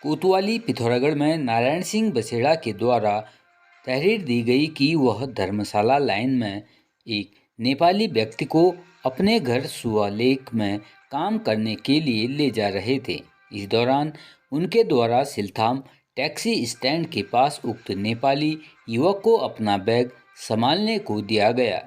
कोतवाली पिथौरागढ़ में नारायण सिंह बसेड़ा के द्वारा तहरीर दी गई कि वह धर्मशाला लाइन में एक नेपाली व्यक्ति को अपने घर सुवालेक में काम करने के लिए ले जा रहे थे। इस दौरान उनके द्वारा सिलथाम टैक्सी स्टैंड के पास उक्त नेपाली युवक को अपना बैग संभालने को दिया गया,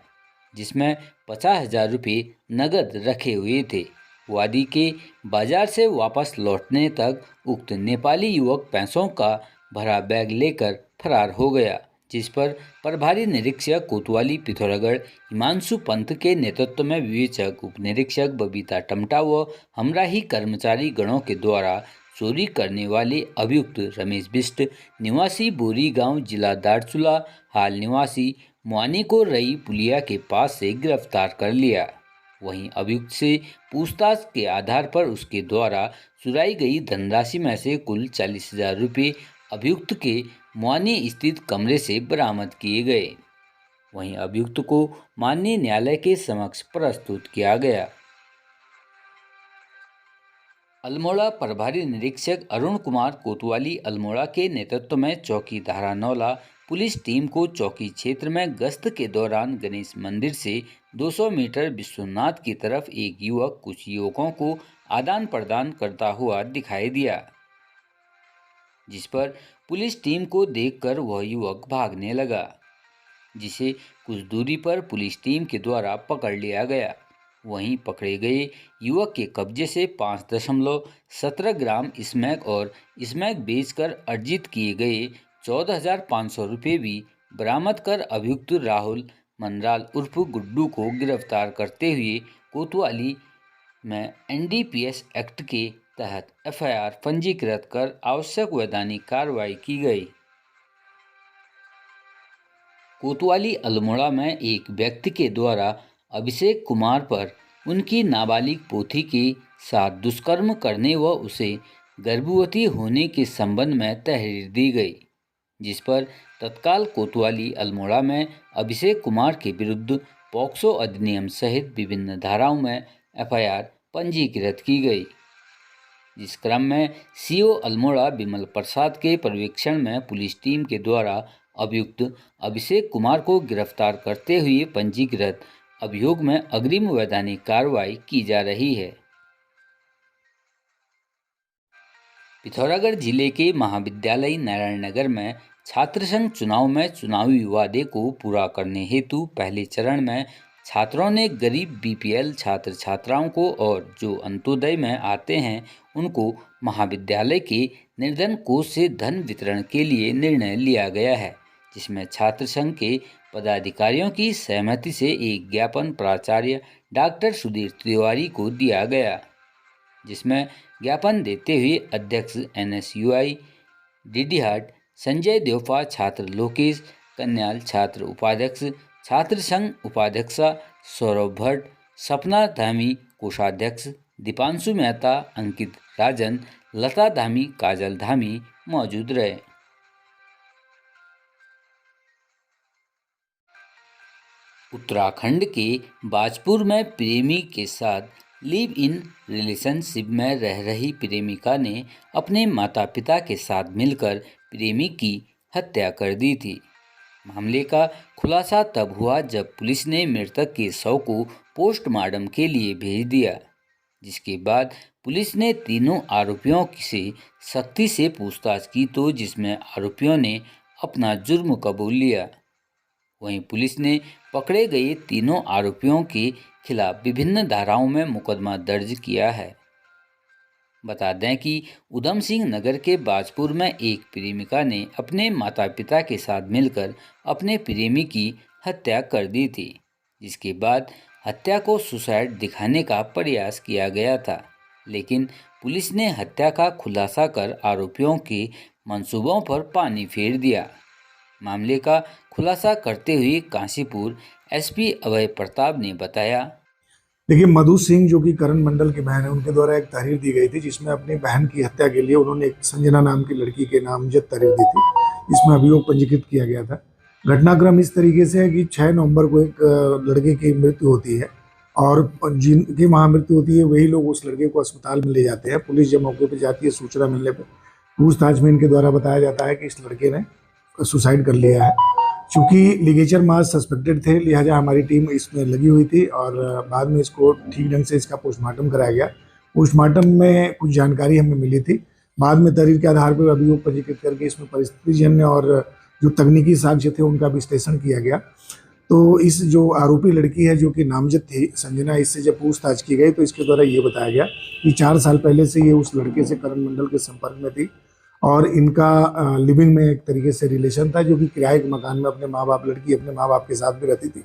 जिसमें 50,000 रुपये नगद रखे हुए थे। वादी के बाजार से वापस लौटने तक उक्त नेपाली युवक पैसों का भरा बैग लेकर फरार हो गया, जिस पर प्रभारी निरीक्षक कोतवाली पिथौरागढ़ हिमांशु पंत के नेतृत्व में विवेचक उप निरीक्षक बबीता टमटा व हमराही कर्मचारी गणों के द्वारा चोरी करने वाले अभियुक्त रमेश बिष्ट निवासी बोरी गांव जिला दारचूला हाल निवासी मुआनी को रई पुलिया के पास से गिरफ्तार कर लिया। वहीं अभियुक्त से पूछताछ के आधार पर उसके द्वारा चुराई गई धनराशि में से कुल 40,000 रुपये अभियुक्त के मुआनी स्थित कमरे से बरामद किए गए। वहीं अभियुक्त को माननीय न्यायालय के समक्ष प्रस्तुत किया गया। अल्मोड़ा प्रभारी निरीक्षक अरुण कुमार कोतवाली अल्मोड़ा के नेतृत्व में चौकी धारानौला पुलिस टीम को चौकी क्षेत्र में गश्त के दौरान गणेश मंदिर से 200 मीटर विश्वनाथ की तरफ एक युवक कुछ युवकों को आदान प्रदान करता हुआ दिखाई दिया, जिस पर पुलिस टीम को देखकर वह युवक भागने लगा, जिसे कुछ दूरी पर पुलिस टीम के द्वारा पकड़ लिया गया। वहीं पकड़े गए युवक के कब्जे से 5.17 ग्राम स्मैक और स्मैक बेचकर अर्जित किए गए 14,500 रुपये भी बरामद कर अभियुक्त राहुल मनराल उर्फ गुड्डू को गिरफ्तार करते हुए कोतवाली में एनडीपीएस एक्ट के तहत एफआईआर पंजीकृत कर आवश्यक वैधानिक कार्रवाई की गई। कोतवाली अल्मोड़ा में एक व्यक्ति के द्वारा अभिषेक कुमार पर उनकी नाबालिग पोती के साथ दुष्कर्म करने व उसे गर्भवती होने के संबंध में तहरीर दी गई, जिस पर तत्काल कोतवाली अल्मोड़ा में अभिषेक कुमार के विरुद्ध पॉक्सो अधिनियम सहित विभिन्न धाराओं में एफआईआर पंजीकृत की गई। जिस क्रम में सीओ अल्मोड़ा विमल प्रसाद के पर्यवेक्षण में पुलिस टीम के द्वारा अभियुक्त अभिषेक कुमार को गिरफ्तार करते हुए पंजीकृत अभियोग में अग्रिम वैधानिक कार्रवाई की जा रही है। पिथौरागढ़ जिले के महाविद्यालय नारायण नगर में छात्र संघ चुनाव में चुनावी वादे को पूरा करने हेतु पहले चरण में छात्रों ने गरीब बीपीएल छात्र छात्राओं को और जो अंत्योदय में आते हैं उनको महाविद्यालय के निर्धन कोष से धन वितरण के लिए निर्णय लिया गया है, जिसमें छात्र संघ के पदाधिकारियों की सहमति से एक ज्ञापन प्राचार्य डॉक्टर सुधीर तिवारी को दिया गया, जिसमें ज्ञापन देते हुए अध्यक्ष एनएसयूआई डीडीहाट संजय देवपा, छात्र लोकेश कन्याल, छात्र उपाध्यक्ष छात्र संघ उपाध्यक्षा सौरभ भट्ट, सपना धामी कोषाध्यक्ष दीपांशु मेहता, अंकित राजन, लता धामी, काजल धामी मौजूद रहे। उत्तराखंड के बाजपुर में प्रेमी के साथ लिव इन रिलेशनशिप में रह रही प्रेमिका ने अपने माता पिता के साथ मिलकर प्रेमी की हत्या कर दी थी। मामले का खुलासा तब हुआ जब पुलिस ने मृतक के शव को पोस्टमार्टम के लिए भेज दिया, जिसके बाद पुलिस ने तीनों आरोपियों से सख्ती से पूछताछ की तो जिसमें आरोपियों ने अपना जुर्म कबूल लिया। वहीं पुलिस ने पकड़े गए तीनों आरोपियों के खिलाफ विभिन्न धाराओं में मुकदमा दर्ज किया है। बता दें कि उधम सिंह नगर के बाजपुर में एक प्रेमिका ने अपने माता पिता के साथ मिलकर अपने प्रेमी की हत्या कर दी थी, जिसके बाद हत्या को सुसाइड दिखाने का प्रयास किया गया था, लेकिन पुलिस ने हत्या का खुलासा कर आरोपियों के मंसूबों पर पानी फेर दिया। मामले का खुलासा करते हुए काशीपुर एसपी अभय प्रताप ने बताया, देखिए, मधु सिंह जो कि करण मंडल की बहन है, उनके द्वारा एक तहरीर दी गई थी जिसमें अपनी बहन की हत्या के लिए उन्होंने एक संजना नाम की लड़की के नामजद तहरीर दी थी, जिसमें अभियोग पंजीकृत किया गया था। घटनाक्रम इस तरीके से है कि 6 नवंबर को एक लड़के की मृत्यु होती है और जिनकी वहाँ मृत्यु होती है वही लोग उस लड़के को अस्पताल में ले जाते हैं। पुलिस जब मौके पर जाती है सूचना मिलने पर पूछताछ में इनके द्वारा बताया जाता है कि इस लड़के ने सुसाइड कर लिया है। चूँकि लिगेचर मास सस्पेक्टेड थे, लिहाजा हमारी टीम इसमें लगी हुई थी और बाद में इसको ठीक ढंग से इसका पोस्टमार्टम कराया गया। पोस्टमार्टम में कुछ जानकारी हमें मिली थी। बाद में तहरीर के आधार पर अभियोग पंजीकृत करके इसमें परिस्थितिजन्य और जो तकनीकी साक्ष्य थे उनका विश्लेषण किया गया। तो इस जो आरोपी लड़की है जो कि नामजद थी संजना, इससे जब पूछताछ की गई तो इसके द्वारा ये बताया गया कि 4 साल पहले से ये उस लड़के से करण मंडल के संपर्क में थी और इनका लिविंग में एक तरीके से रिलेशन था, जो कि किराए के मकान में लड़की अपने माँ बाप के साथ भी रहती थी।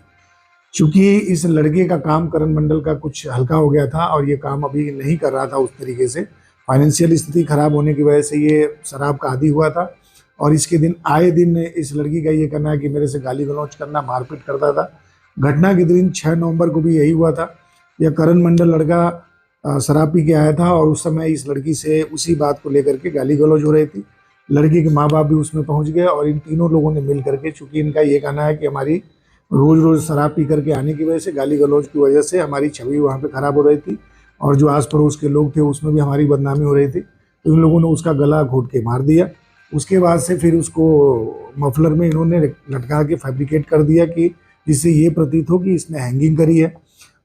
चूँकि इस लड़के का काम करण मंडल का कुछ हल्का हो गया था और ये काम अभी नहीं कर रहा था उस तरीके से, फाइनेंशियल स्थिति खराब होने की वजह से ये शराब का आदी हुआ था और इसके दिन आए दिन इस लड़की का ये कहना है कि मेरे से गाली गलौज करना, मारपीट करता था। घटना के दिन 6 नवंबर को भी यही हुआ था। यह करण मंडल लड़का शराब पी के आया था और उस समय इस लड़की से उसी बात को लेकर के गाली गलौज हो रही थी। लड़की के माँ बाप भी उसमें पहुंच गए और इन तीनों लोगों ने मिल करके, चूँकि इनका ये कहना है कि हमारी रोज़ रोज़ शराब पी करके आने की वजह से, गाली गलौज की वजह से हमारी छवि वहाँ पे खराब हो रही थी और जो आस पड़ोस के लोग थे उसमें भी हमारी बदनामी हो रही थी। तो इन लोगों ने उसका गला घोट के मार दिया। उसके बाद से फिर उसको मफलर में इन्होंने लटका के फैब्रिकेट कर दिया कि जिससे ये प्रतीत हो कि इसने हैंगिंग करी है।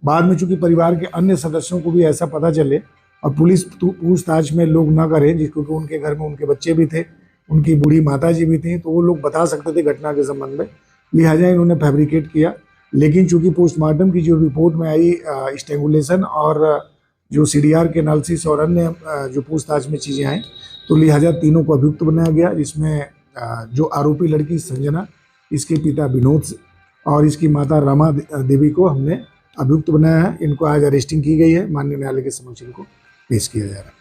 बाद में चूंकि परिवार के अन्य सदस्यों को भी ऐसा पता चले और पुलिस पूछताछ में लोग ना करें, जिसको कि उनके घर में उनके बच्चे भी थे, उनकी बूढ़ी माता जी भी थी, तो वो लोग बता सकते थे घटना के संबंध में, लिहाजा इन्होंने फैब्रिकेट किया। लेकिन चूंकि पोस्टमार्टम की जो रिपोर्ट में आई स्ट्रेंगुलेशन और जो सीडीआर के एनालिसिस और अन्य जो पूछताछ में चीज़ें आई, तो लिहाजा तीनों को अभियुक्त बनाया गया, जिसमें जो आरोपी लड़की संजना, इसके पिता विनोद और इसकी माता रमा देवी को हमने अभियुक्त बनाया है। इनको आज अरेस्टिंग की गई है, माननीय न्यायालय के समक्ष इनको पेश किया जा रहा है।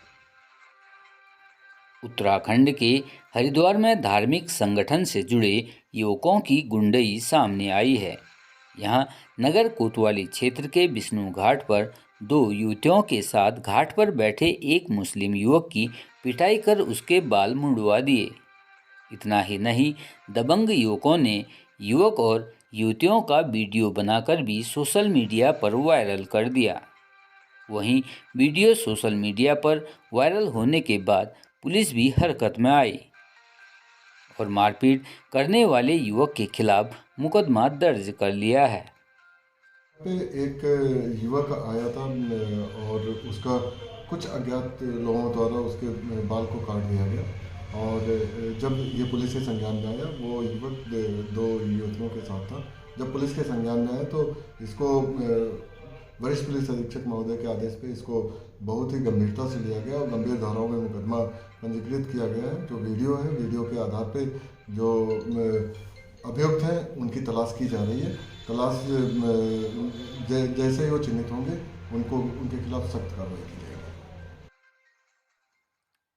उत्तराखंड के हरिद्वार में धार्मिक संगठन से जुड़े युवकों की गुंडई सामने आई है। यहां नगर कोतवाली क्षेत्र के विष्णु घाट पर 2 युवतियों के साथ घाट पर बैठे एक मुस्लिम युवक की पिटाई कर उसके बाल मुंडवा दिए। इतना ही नहीं, दबंग युवकों ने युवक और युवतियों का वीडियो बनाकर भी सोशल मीडिया पर वायरल कर दिया। वहीं वीडियो सोशल मीडिया पर वायरल होने के बाद पुलिस भी हरकत में आई और मारपीट करने वाले युवक के खिलाफ मुकदमा दर्ज कर लिया है। पे एक युवक आया था और उसका कुछ अज्ञात लोगों द्वारा उसके बाल को काट दिया गया और जब ये पुलिस के संज्ञान में आया, वो युवक 2 युवतियों के साथ था। जब पुलिस के संज्ञान में आया तो इसको वरिष्ठ पुलिस अधीक्षक महोदय के आदेश पे इसको बहुत ही गंभीरता से लिया गया और गंभीर धाराओं में मुकदमा पंजीकृत किया गया है। जो वीडियो है, वीडियो के आधार पे जो अभियुक्त हैं उनकी तलाश की जा रही है। तलाश जैसे ही वो चिन्हित होंगे उनके खिलाफ सख्त कार्रवाई की जाएगी।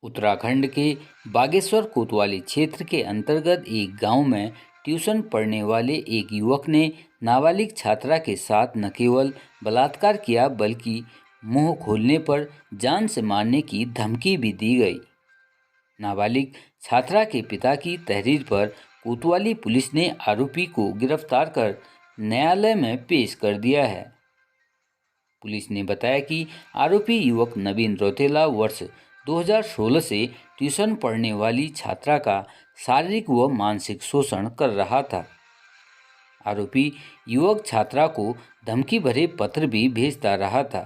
उत्तराखंड के बागेश्वर कोतवाली क्षेत्र के अंतर्गत एक गांव में ट्यूशन पढ़ने वाले एक युवक ने नाबालिग छात्रा के साथ न केवल बलात्कार किया बल्कि मुंह खोलने पर जान से मारने की धमकी भी दी गई। नाबालिग छात्रा के पिता की तहरीर पर कोतवाली पुलिस ने आरोपी को गिरफ्तार कर न्यायालय में पेश कर दिया है। पुलिस ने बताया कि आरोपी युवक नवीन रौतेला वर्ष 2016 से ट्यूशन पढ़ने वाली छात्रा का शारीरिक व मानसिक शोषण कर रहा था। आरोपी युवक छात्रा को धमकी भरे पत्र भी भेजता रहा था।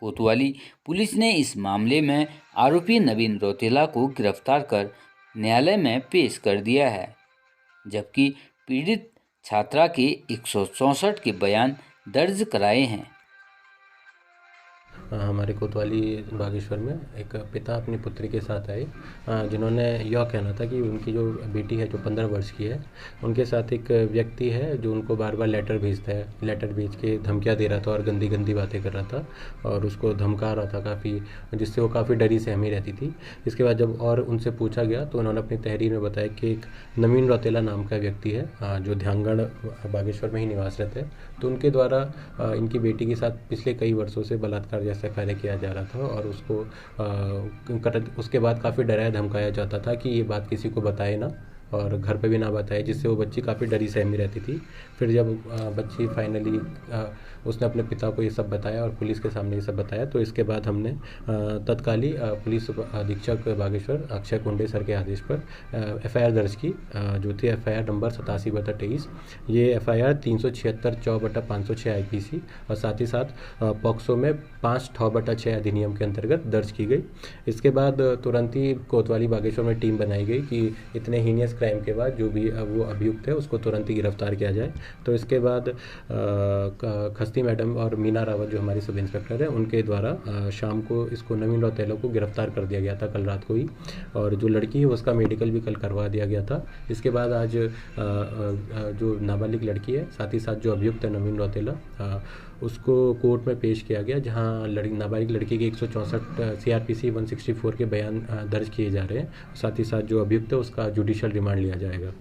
कोतवाली पुलिस ने इस मामले में आरोपी नवीन रौतेला को गिरफ्तार कर न्यायालय में पेश कर दिया है, जबकि पीड़ित छात्रा के 164 के बयान दर्ज कराए हैं। हमारे कोतवाली बागेश्वर में एक पिता अपनी पुत्री के साथ आए, जिन्होंने यह कहना था कि उनकी जो बेटी है जो 15 वर्ष की है, उनके साथ एक व्यक्ति है जो उनको बार बार लेटर भेजता है, लेटर भेज के धमकियाँ दे रहा था और गंदी गंदी बातें कर रहा था और उसको धमका रहा था काफ़ी, जिससे वो काफ़ी डरी सहमी रहती थी। इसके बाद जब और उनसे पूछा गया तो उन्होंने अपनी तहरीर में बताया कि एक नवीन रौतेला नाम का व्यक्ति है जो ध्यांगढ़ बागेश्वर में ही निवास रहते हैं, तो उनके द्वारा इनकी बेटी के साथ पिछले कई वर्षों से बलात्कार जैसा कार्य किया जा रहा था और उसको उसके बाद काफ़ी डराया धमकाया जाता था कि ये बात किसी को बताए ना, और घर पे भी ना बताया, जिससे वो बच्ची काफ़ी डरी सहमी रहती थी। फिर जब बच्ची फाइनली उसने अपने पिता को ये सब बताया और पुलिस के सामने ये सब बताया, तो इसके बाद हमने तत्काली पुलिस अधीक्षक बागेश्वर अक्षय कुंडे सर के आदेश पर एफआईआर दर्ज की, जो थी एफआईआर नंबर 87/23। ये एफआईआर 376/4/506 आईपीसी और साथ ही साथ पॉक्सो में 5/6/6 अधिनियम के अंतर्गत दर्ज की गई। इसके बाद तुरंत ही कोतवाली बागेश्वर में टीम बनाई गई कि इतने हीनियस क्राइम के बाद जो भी वो अभियुक्त है उसको तुरंत ही गिरफ्तार किया जाए। तो इसके बाद खस्ती मैडम और मीना रावत जो हमारी सब इंस्पेक्टर है, उनके द्वारा शाम को इसको नवीन रौतेला को गिरफ्तार कर दिया गया था कल रात को ही, और जो लड़की है उसका मेडिकल भी कल करवा दिया गया था। इसके बाद आज जो नाबालिग लड़की है, साथ ही साथ जो अभियुक्त है नवीन रौतेला, उसको कोर्ट में पेश किया गया, जहां नाबालिग लड़की के 164 CRPC 164 के बयान दर्ज किए जा रहे हैं। साथ ही साथ जो अभियुक्त है उसका जुडिशियल रिमांड लिया जाएगा।